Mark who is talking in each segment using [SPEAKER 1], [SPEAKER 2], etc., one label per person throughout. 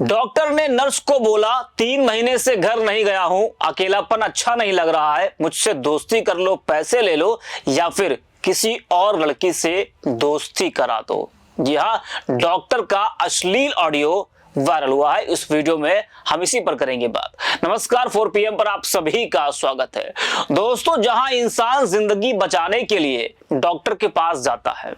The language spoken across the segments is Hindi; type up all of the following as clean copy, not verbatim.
[SPEAKER 1] डॉक्टर ने नर्स को बोला 3 महीने से घर नहीं गया हूं, अकेलापन अच्छा नहीं लग रहा है, मुझसे दोस्ती कर लो, पैसे ले लो या फिर किसी और लड़की से दोस्ती करा दो। जी हाँ, डॉक्टर का अश्लील ऑडियो वायरल हुआ है। इस वीडियो में हम इसी पर करेंगे बात। नमस्कार, 4 PM पर आप सभी का स्वागत है। दोस्तों, जहां इंसान जिंदगी बचाने के लिए डॉक्टर के पास जाता है,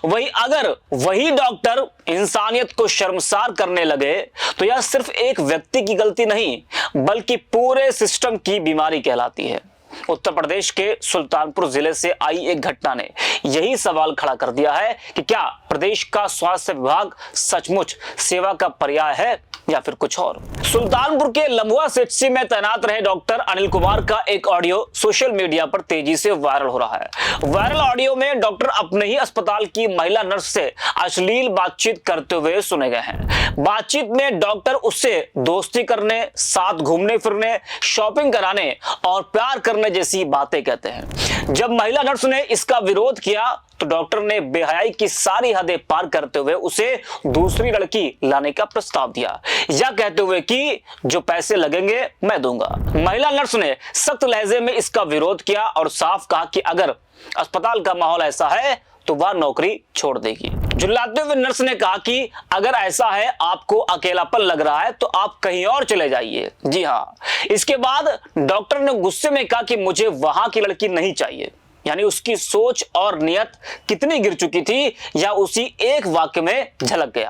[SPEAKER 1] वही अगर वही डॉक्टर इंसानियत को शर्मसार करने लगे तो यह सिर्फ एक व्यक्ति की गलती नहीं बल्कि पूरे सिस्टम की बीमारी कहलाती है। उत्तर प्रदेश के सुल्तानपुर जिले से आई एक घटना ने यही सवाल खड़ा कर दिया है कि क्या प्रदेश का स्वास्थ्य विभाग सचमुच सेवा का पर्याय है या फिर कुछ और। सुल्तानपुर के लंबुआ सीएचसी में तैनात रहे डॉक्टर अनिल कुमार का एक ऑडियो सोशल मीडिया पर तेजी से वायरल हो रहा है। वायरल ऑडियो में डॉक्टर अपने ही अस्पताल की महिला नर्स से अश्लील बातचीत करते हुए सुने गए हैं। बातचीत में डॉक्टर उससे दोस्ती करने, साथ घूमने फिरने, शॉपिंग कराने और प्यार करने जैसी बातें कहते हैं। जब महिला नर्स ने इसका विरोध किया तो डॉक्टर ने बेहयाई की सारी हदें पार करते हुए उसे दूसरी लड़की लाने का प्रस्ताव दिया, या कहते हुए कि जो पैसे लगेंगे मैं दूंगा। महिला नर्स ने सख्त लहजे में इसका विरोध किया और साफ कहा कि अगर अस्पताल का माहौल ऐसा है तो वह नौकरी छोड़ देगी। जुल्लाते हुए नर्स ने कहा कि अगर ऐसा है, आपको अकेलापन लग रहा है तो आप कहीं और चले जाइए। जी हाँ, इसके बाद डॉक्टर ने गुस्से में कहा कि मुझे वहां की लड़की नहीं चाहिए। यानी उसकी सोच और नियत कितनी गिर चुकी थी या उसी एक वाक्य में झलक गया।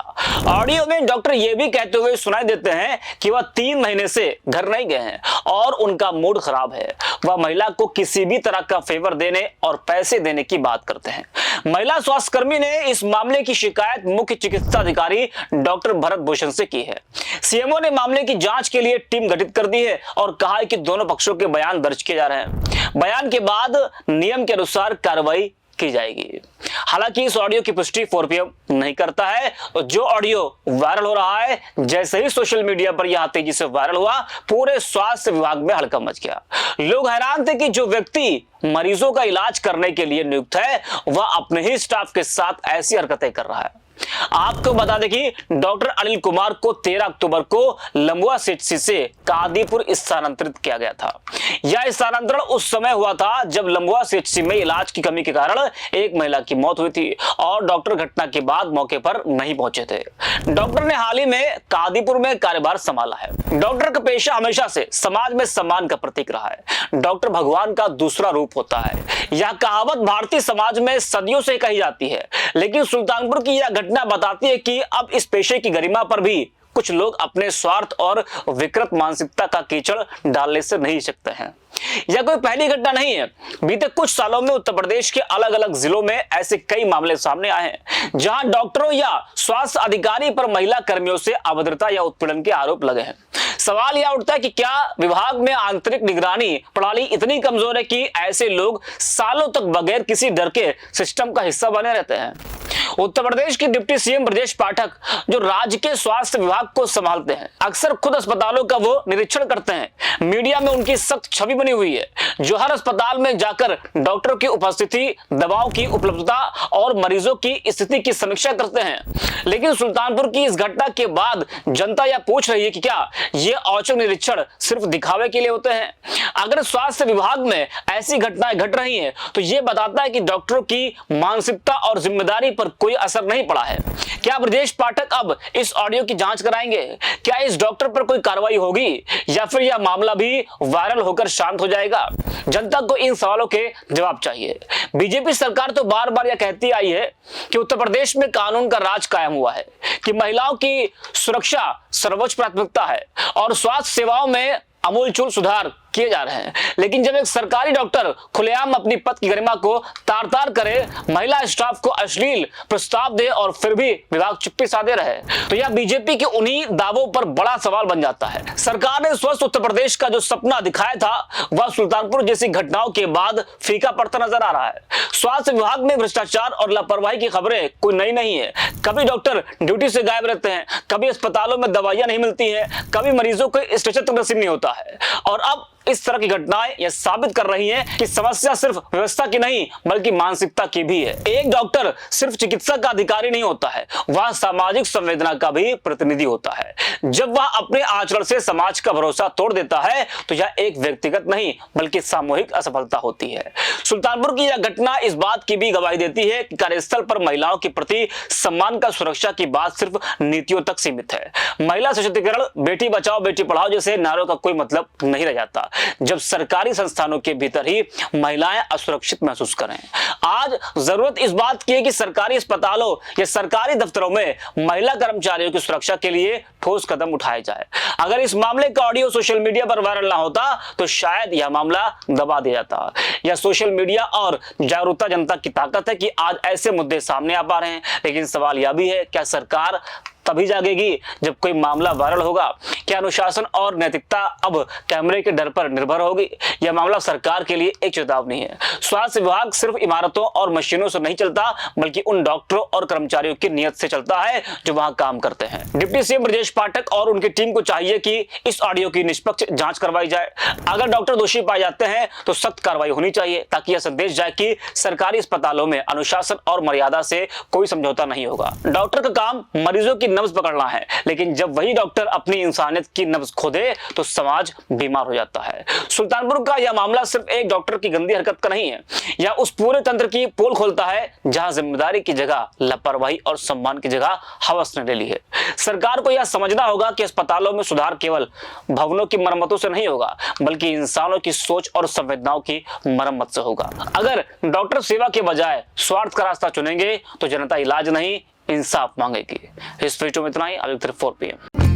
[SPEAKER 1] ऑडियो में डॉक्टर ये भी कहते हुए सुनाई देते हैं कि वह 3 महीने से घर नहीं गए हैं और उनका मूड खराब है। वह महिला को किसी भी तरह का फेवर देने और पैसे देने की बात करते हैं। महिला स्वास्थ्यकर्मी ने इस मामले की शिकायत मुख्य चिकित्सा अधिकारी डॉक्टर भरत भूषण से की है। सीएमओ ने मामले की जांच के लिए टीम गठित कर दी है और कहा है कि दोनों पक्षों के बयान दर्ज किए जा रहे हैं। बयान के बाद नियम के अनुसार कार्रवाई की जाएगी। हालांकि इस ऑडियो की पुष्टि 4 PM नहीं करता है और जो ऑडियो वायरल हो रहा है, जैसे ही सोशल मीडिया पर यह तेजी से वायरल हुआ, पूरे स्वास्थ्य विभाग में हड़कंप मच गया। लोग हैरान थे कि जो व्यक्ति मरीजों का इलाज करने के लिए नियुक्त है वह अपने ही स्टाफ के साथ ऐसी हरकतें कर रहा है। आपको बता दें कि डॉक्टर अनिल कुमार को 13 अक्टूबर को लंबुआ सीएचसी से कादीपुर स्थानांतरित किया गया था। यह स्थानांतरण उस समय हुआ था जब लंबुआ सीएचसी में इलाज की कमी के कारण एक महिला की मौत हुई थी और डॉक्टर घटना के बाद मौके पर नहीं पहुंचे थे। डॉक्टर ने हाल ही में कादीपुर में कार्यभार संभाला है। डॉक्टर का पेशा हमेशा से समाज में सम्मान का प्रतीक रहा है। डॉक्टर भगवान का दूसरा रूप होता है। यह कहावत भारतीय समाज में सदियों से कही जाती है, लेकिन सुल्तानपुर की यह घटना बताती है कि अब इस पेशे की गरिमा पर भी कुछ लोग अपने स्वार्थ और विकृत मानसिकता का कीचड़ डालने से नहीं सकते हैं। यह कोई पहली घटना नहीं है। बीते कुछ सालों में उत्तर प्रदेश के अलग अलग जिलों में ऐसे कई मामले सामने आए हैं जहां डॉक्टरों या स्वास्थ्य अधिकारी पर महिला कर्मियों से अभद्रता या उत्पीड़न के आरोप लगे हैं। सवाल यह उठता है कि क्या विभाग में आंतरिक निगरानी प्रणाली इतनी कमजोर है कि ऐसे लोग सालों तक बगैर किसी डर के सिस्टम का हिस्सा बने रहते हैं। उत्तर प्रदेश के डिप्टी सीएम ब्रजेश पाठक, जो राज्य के स्वास्थ्य विभाग को संभालते हैं, अक्सर खुद अस्पतालों का वो निरीक्षण करते हैं। मीडिया में उनकी सख्त छवि बनी हुई है, जो हर अस्पताल में जाकर डॉक्टरों की उपस्थिति, दवाओं की उपलब्धता और मरीजों की स्थिति की समीक्षा करते हैं। लेकिन सुल्तानपुर की इस घटना के बाद जनता यह पूछ रही है कि क्या ये औचक निरीक्षण सिर्फ दिखावे के लिए होते हैं। अगर स्वास्थ्य विभाग में ऐसी घटनाएं घट रही हैं तो ये बताता है कि डॉक्टरों की मानसिकता और जिम्मेदारी पर कोई असर नहीं पड़ा है। क्या ब्रजेश पाठक अब इस ऑडियो की जांच कराएंगे? क्या इस डॉक्टर पर कोई कार्रवाई होगी या फिर यह मामला भी वायरल होकर शांत हो जाएगा? जनता को इन सवालों के जवाब चाहिए। बीजेपी सरकार तो बार बार यह कहती आई है कि उत्तर प्रदेश में कानून का राज कायम हुआ है, कि महिलाओं की सुरक्षा सर्वोच्च प्राथमिकता है और स्वास्थ्य सेवाओं में आमूलचूल सुधार किए जा रहे हैं। लेकिन जब एक सरकारी डॉक्टर खुलेआम अपनी पद की गरिमा को तार-तार करे, महिला स्टाफ को अश्लील प्रस्ताव दे और फिर भी विभाग चुप्पी साधे रहे, तो यह बीजेपी के उन्हीं दावों पर बड़ा सवाल बन जाता है। सरकार ने स्वस्थ उत्तर प्रदेश का जो सपना दिखाया था वह सुल्तानपुर जैसी घटनाओं के बाद फीका पड़ता नजर आ रहा है। स्वास्थ्य विभाग में भ्रष्टाचार और लापरवाही की खबरें कोई नई नहीं है। कभी डॉक्टर ड्यूटी से गायब रहते हैं, कभी अस्पतालों में दवाइयां नहीं मिलती हैं, कभी मरीजों को स्ट्रेचर तक नसीब नहीं होता है और अब इस तरह की घटनाएं यह साबित कर रही हैं कि समस्या सिर्फ व्यवस्था की नहीं बल्कि मानसिकता की भी है। एक डॉक्टर सिर्फ चिकित्सा का अधिकारी नहीं होता है, वह सामाजिक संवेदना का भी प्रतिनिधि होता है। जब वह अपने आचरण से समाज का भरोसा तोड़ देता है तो यह एक व्यक्तिगत नहीं बल्कि सामूहिक असफलता होती है। सुल्तानपुर की यह घटना इस बात की भी गवाही देती है कि कार्यस्थल पर महिलाओं के प्रति सम्मान का सुरक्षा की बात सिर्फ नीतियों तक सीमित है। महिला सशक्तिकरण, बेटी बचाओ बेटी पढ़ाओ जैसे नारों का कोई मतलब नहीं रह जाता जब सरकारी संस्थानों के भीतर ही महिलाएं असुरक्षित महसूस करें। आज जरूरत इस बात की है कि सरकारी अस्पतालों या सरकारी दफ्तरों में महिला कर्मचारियों की सुरक्षा के लिए ठोस कदम उठाए जाए। अगर इस मामले का ऑडियो सोशल मीडिया पर वायरल ना होता तो शायद यह मामला दबा दिया जाता। यह सोशल मीडिया और जागरूकता जनता की ताकत है कि आज ऐसे मुद्दे सामने आ पा रहे हैं। लेकिन सवाल यह भी है, क्या सरकार तभी जागेगी जब कोई मामला वायरल होगा? क्या अनुशासन और नैतिकता अब कैमरे के डर पर निर्भर होगी? यह मामला सरकार के लिए एक चेतावनी है। स्वास्थ्य विभाग सिर्फ इमारतों और मशीनों से नहीं चलता बल्कि उन डॉक्टरों और कर्मचारियों की नियत से चलता है जो वहां काम करते हैं। डिप्टी सीएम ब्रजेश पाठक और उनकी टीम को चाहिए कि इस ऑडियो की निष्पक्ष जांच करवाई जाए। अगर डॉक्टर दोषी पाए जाते हैं तो सख्त कार्रवाई होनी चाहिए ताकि यह संदेश जाए कि सरकारी अस्पतालों में अनुशासन और मर्यादा से कोई समझौता नहीं होगा। डॉक्टर का काम मरीजों की नब्ज पकड़ना है, लेकिन जब वही डॉक्टर अपनी इंसानियत की नब्ज खो दे तो समाज बीमार हो जाता है। सुल्तानपुर का यह मामला सिर्फ एक डॉक्टर की गंदी हरकत का नहीं है, यह उस पूरे तंत्र की पोल खोलता है जहां जिम्मेदारी की जगह लापरवाही और सम्मान की जगह हवस ने ले ली है। सरकार को यह समझना होगा कि अस्पतालों में सुधार केवल भवनों की मरम्मतों से नहीं होगा बल्कि इंसानों की सोच और संवेदनाओं की मरम्मत से होगा। अगर डॉक्टर सेवा के बजाय स्वार्थ का रास्ता चुनेंगे तो जनता इलाज नहीं इंसाफ मांगेगी। इस वीडियो में इतना ही। अभी 4 PM